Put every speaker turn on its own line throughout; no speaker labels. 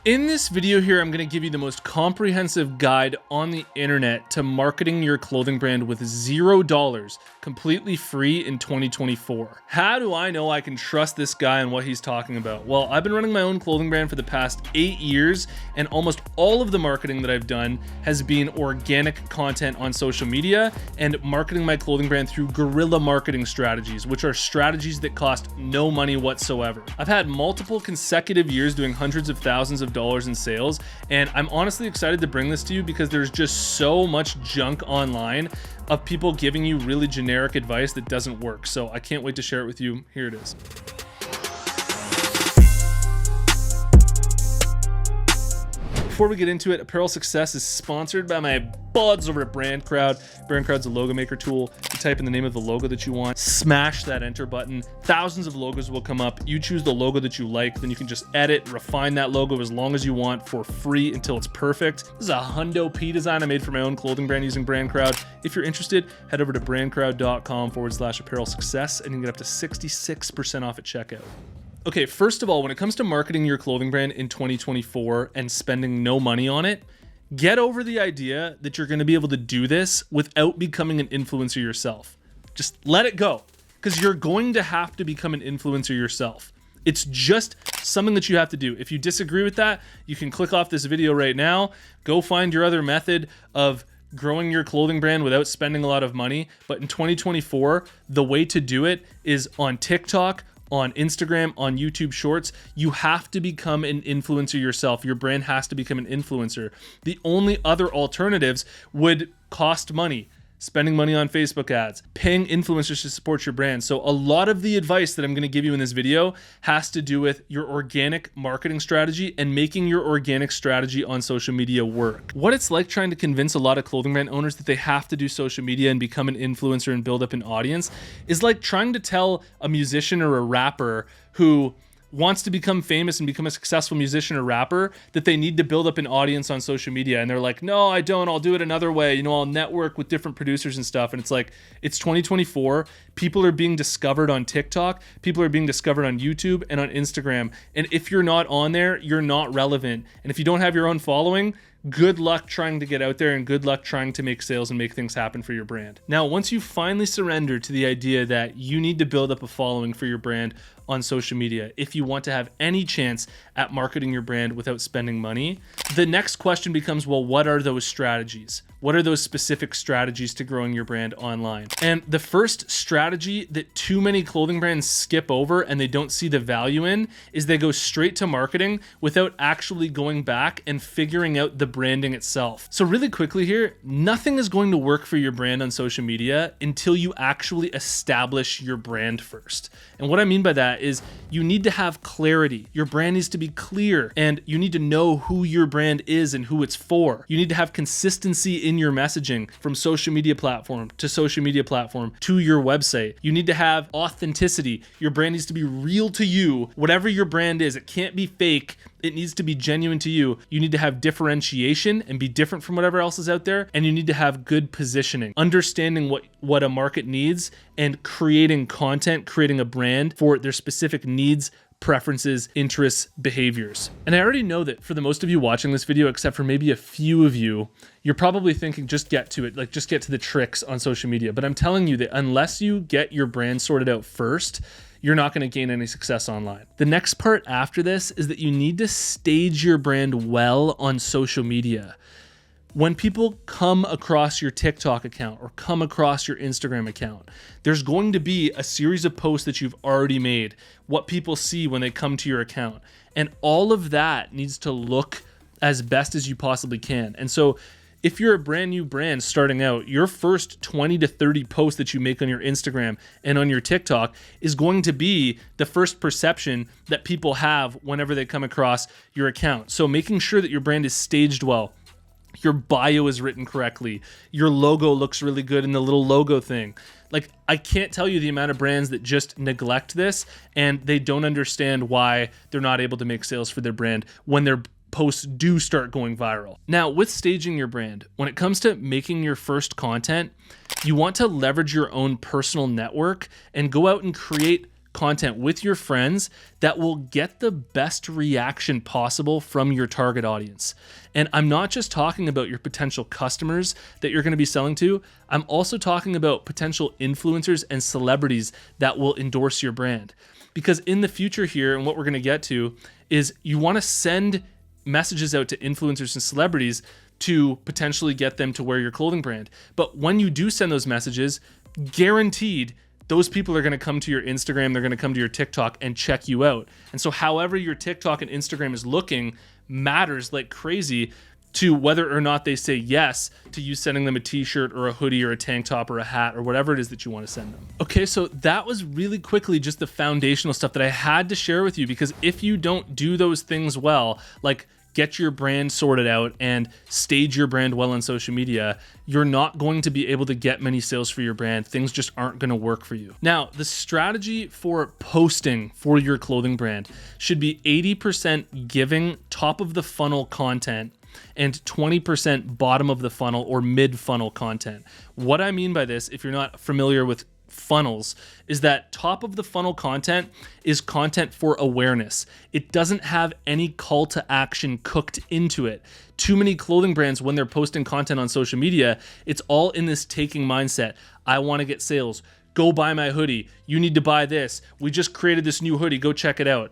In this video here, I'm going to give you the most comprehensive guide on the internet to marketing your clothing brand with $0 completely free in 2024. How do I know I can trust this guy and what he's talking about? Well, I've been running my own clothing brand for the past 8 years, and almost all of the marketing that I've done has been organic content on social media and marketing my clothing brand through guerrilla marketing strategies, which are strategies that cost no money whatsoever. I've had multiple consecutive years doing hundreds of thousands of dollars in sales, and I'm honestly excited to bring this to you because there's just so much junk online of people giving you really generic advice that doesn't work. So I can't wait to share it with you. Here it is. Before we get into it, Apparel Success is sponsored by my buds over at BrandCrowd. BrandCrowd's a logo maker tool. You type in the name of the logo that you want, smash that enter button. Thousands of logos will come up. You choose the logo that you like, then you can just edit, refine that logo as long as you want for free until it's perfect. This is a Hundo P design I made for my own clothing brand using BrandCrowd. If you're interested, head over to brandcrowd.com/apparel success and you can get up to 66% off at checkout. Okay, first of all, when it comes to marketing your clothing brand in 2024 and spending no money on it, get over the idea that you're gonna be able to do this without becoming an influencer yourself. Just let it go, because you're going to have to become an influencer yourself. It's just something that you have to do. If you disagree with that, you can click off this video right now, go find your other method of growing your clothing brand without spending a lot of money. But in 2024, the way to do it is on TikTok, on Instagram, on YouTube Shorts. You have to become an influencer yourself. Your brand has to become an influencer. The only other alternatives would cost money. Spending money on Facebook ads, paying influencers to support your brand. So a lot of the advice that I'm gonna give you in this video has to do with your organic marketing strategy and making your organic strategy on social media work. What it's like trying to convince a lot of clothing brand owners that they have to do social media and become an influencer and build up an audience is like trying to tell a musician or a rapper who wants to become famous and become a successful musician or rapper that they need to build up an audience on social media. And they're like, no, I don't, I'll do it another way. I'll network with different producers and stuff. And it's like, it's 2024. People are being discovered on TikTok. People are being discovered on YouTube and on Instagram. And if you're not on there, you're not relevant. And if you don't have your own following, good luck trying to get out there and good luck trying to make sales and make things happen for your brand. Now, once you finally surrender to the idea that you need to build up a following for your brand on social media, if you want to have any chance at marketing your brand without spending money, the next question becomes, well, what are those strategies? What are those specific strategies to growing your brand online? And the first strategy that too many clothing brands skip over and they don't see the value in is they go straight to marketing without actually going back and figuring out the branding itself. So really quickly here, nothing is going to work for your brand on social media until you actually establish your brand first. And what I mean by that is you need to have clarity. Your brand needs to be clear and you need to know who your brand is and who it's for. You need to have consistency in your messaging from social media platform to social media platform to your website. You need to have authenticity. Your brand needs to be real to you. Whatever your brand is, it can't be fake. It needs to be genuine to you. You need to have differentiation and be different from whatever else is out there. And you need to have good positioning, understanding what a market needs and creating content, creating a brand for their specific needs, preferences, interests, behaviors. And I already know that for the most of you watching this video, except for maybe a few of you, you're probably thinking, just get to it, like just get to the tricks on social media. But I'm telling you that unless you get your brand sorted out first, you're not going to gain any success online. The next part after this is that you need to stage your brand well on social media. When people come across your TikTok account or come across your Instagram account, there's going to be a series of posts that you've already made, what people see when they come to your account. And all of that needs to look as best as you possibly can. And so if you're a brand new brand starting out, your first 20 to 30 posts that you make on your Instagram and on your TikTok is going to be the first perception that people have whenever they come across your account. So making sure that your brand is staged well, your bio is written correctly, your logo looks really good in the little logo thing. Like, I can't tell you the amount of brands that just neglect this and they don't understand why they're not able to make sales for their brand when their posts do start going viral. Now, with staging your brand, when it comes to making your first content, you want to leverage your own personal network and go out and create content with your friends that will get the best reaction possible from your target audience. And I'm not just talking about your potential customers that you're going to be selling to. I'm also talking about potential influencers and celebrities that will endorse your brand. Because in the future here, and what we're going to get to, is you want to send messages out to influencers and celebrities to potentially get them to wear your clothing brand. But when you do send those messages, guaranteed, those people are going to come to your Instagram, they're going to come to your TikTok and check you out. And so however your TikTok and Instagram is looking matters like crazy to whether or not they say yes to you sending them a t-shirt or a hoodie or a tank top or a hat or whatever it is that you want to send them. Okay, so that was really quickly just the foundational stuff that I had to share with you, because if you don't do those things well, like get your brand sorted out and stage your brand well on social media, you're not going to be able to get many sales for your brand. Things just aren't going to work for you. Now, the strategy for posting for your clothing brand should be 80% giving top of the funnel content and 20% bottom of the funnel or mid funnel content. What I mean by this, if you're not familiar with funnels, is that top of the funnel content is content for awareness. It doesn't have any call to action cooked into it. Too many clothing brands, when they're posting content on social media, it's all in this taking mindset. I want to get sales. Go buy my hoodie. You need to buy this. We just created this new hoodie. Go check it out.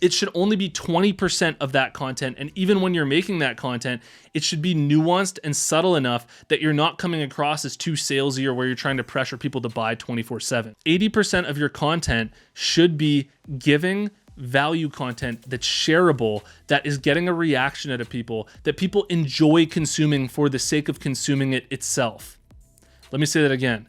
It should only be 20% of that content. And even when you're making that content, it should be nuanced and subtle enough that you're not coming across as too salesy or where you're trying to pressure people to buy 24/7. 80% of your content should be giving value content that's shareable, that is getting a reaction out of people, that people enjoy consuming for the sake of consuming it itself. Let me say that again.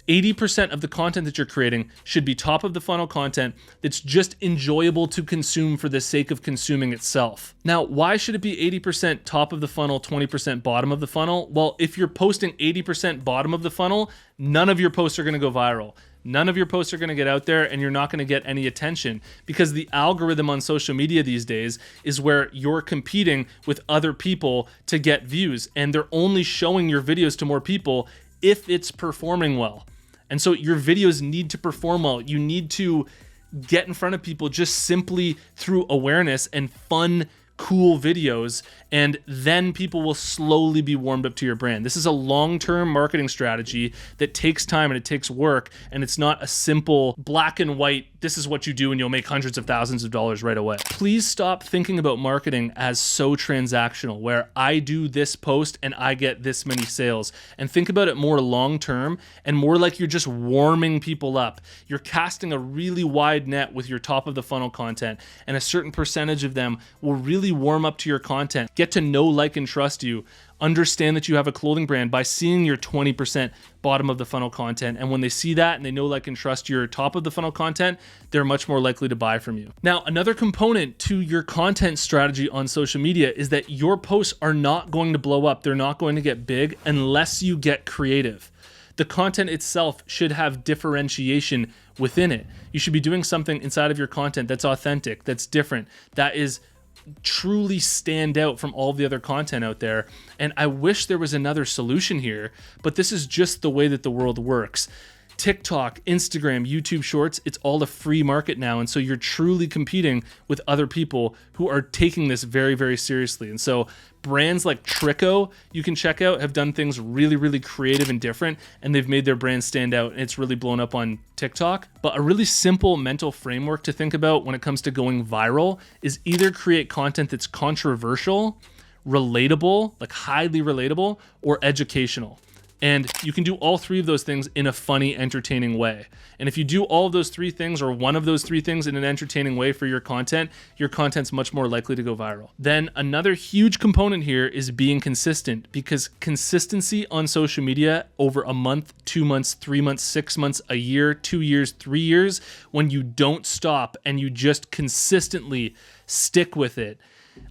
80% of the content that you're creating should be top of the funnel content that's just enjoyable to consume for the sake of consuming itself. Now, why should it be 80% top of the funnel, 20% bottom of the funnel? Well, if you're posting 80% bottom of the funnel, none of your posts are going to go viral. None of your posts are going to get out there, and you're not going to get any attention, because the algorithm on social media these days is where you're competing with other people to get views, and they're only showing your videos to more people if it's performing well. And so your videos need to perform well. You need to get in front of people just simply through awareness and fun, cool videos, and then people will slowly be warmed up to your brand. This is a long-term marketing strategy that takes time and it takes work, and it's not a simple black and white, this is what you do and you'll make hundreds of thousands of dollars right away. Please stop thinking about marketing as so transactional, where I do this post and I get this many sales, and think about it more long-term and more like you're just warming people up. You're casting a really wide net with your top of the funnel content, and a certain percentage of them will really warm up to your content, get to know, like, and trust you, understand that you have a clothing brand by seeing your 20% bottom of the funnel content. And when they see that and they know, like, and trust your top of the funnel content, they're much more likely to buy from you. Now, another component to your content strategy on social media is that your posts are not going to blow up. They're not going to get big unless you get creative. The content itself should have differentiation within it. You should be doing something inside of your content that's authentic, that's different, that is truly stand out from all the other content out there. And I wish there was another solution here, but this is just the way that the world works. TikTok, Instagram, YouTube Shorts, it's all a free market now. And so you're truly competing with other people who are taking this very, very seriously. And so brands like Trico, you can check out, have done things really, really creative and different, and they've made their brand stand out, and it's really blown up on TikTok. But a really simple mental framework to think about when it comes to going viral is either create content that's controversial, relatable, like highly relatable, or educational. And you can do all three of those things in a funny, entertaining way. And if you do all of those three things, or one of those three things, in an entertaining way for your content's much more likely to go viral. Then another huge component here is being consistent, because consistency on social media over a month, 2 months, 3 months, 6 months, a year, 2 years, 3 years, when you don't stop and you just consistently stick with it,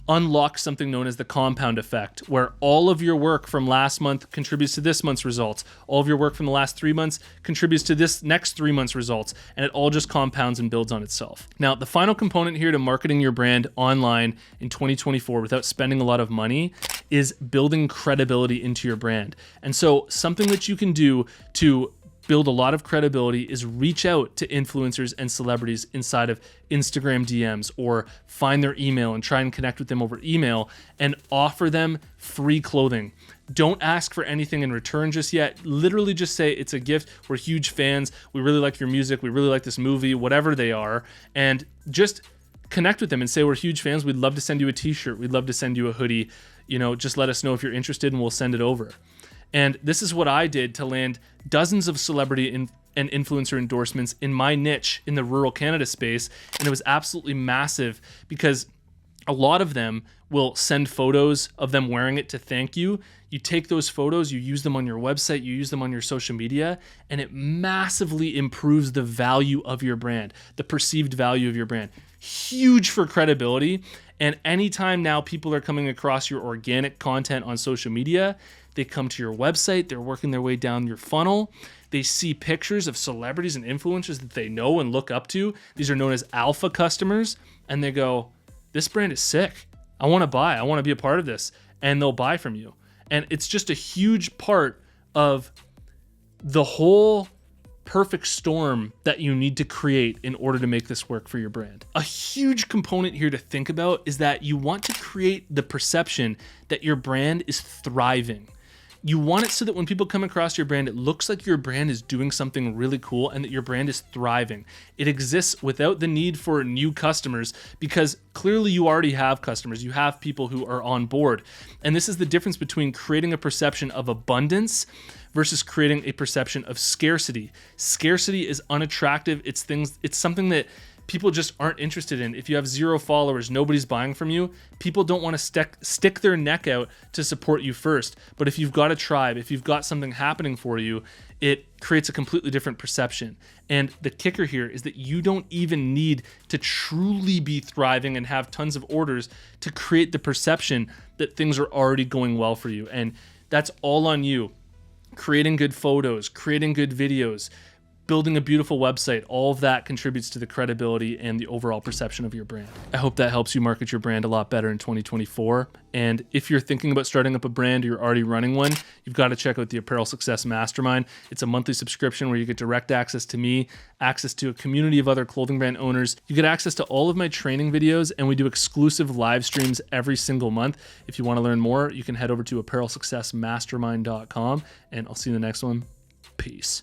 unlock something known as the compound effect, where all of your work from last month contributes to this month's results. All of your work from the last 3 months contributes to this next 3 months' results, and it all just compounds and builds on itself. Now, the final component here to marketing your brand online in 2024 without spending a lot of money is building credibility into your brand. And so something that you can do to build a lot of credibility is reach out to influencers and celebrities inside of Instagram DMs, or find their email and try and connect with them over email and offer them free clothing. Don't ask for anything in return just yet. Literally just say, it's a gift. We're huge fans. We really like your music. We really like this movie, whatever they are. And just connect with them and say, we're huge fans. We'd love to send you a t-shirt. We'd love to send you a hoodie. You know, just let us know if you're interested and we'll send it over. And this is what I did to land dozens of celebrity and influencer endorsements in my niche in the rural Canada space. And it was absolutely massive because a lot of them will send photos of them wearing it to thank you. You take those photos, you use them on your website, you use them on your social media, and it massively improves the value of your brand, the perceived value of your brand. Huge for credibility. And anytime now people are coming across your organic content on social media, they come to your website, they're working their way down your funnel. They see pictures of celebrities and influencers that they know and look up to. These are known as alpha customers. And they go, this brand is sick. I want to buy. I want to be a part of this. And they'll buy from you. And it's just a huge part of the whole perfect storm that you need to create in order to make this work for your brand. A huge component here to think about is that you want to create the perception that your brand is thriving. You want it so that when people come across your brand, it looks like your brand is doing something really cool and that your brand is thriving. It exists without the need for new customers because clearly you already have customers. You have people who are on board. And this is the difference between creating a perception of abundance versus creating a perception of scarcity. Scarcity is unattractive. It's something that people just aren't interested in. If you have 0 followers, nobody's buying from you, people don't want to stick their neck out to support you first. But if you've got a tribe, if you've got something happening for you, it creates a completely different perception. And the kicker here is that you don't even need to truly be thriving and have tons of orders to create the perception that things are already going well for you. And that's all on you. Creating good photos, creating good videos, building a beautiful website, all of that contributes to the credibility and the overall perception of your brand. I hope that helps you market your brand a lot better in 2024. And if you're thinking about starting up a brand or you're already running one, you've got to check out the Apparel Success Mastermind. It's a monthly subscription where you get direct access to me, access to a community of other clothing brand owners. You get access to all of my training videos, and we do exclusive live streams every single month. If you want to learn more, you can head over to apparelsuccessmastermind.com, and I'll see you in the next one. Peace.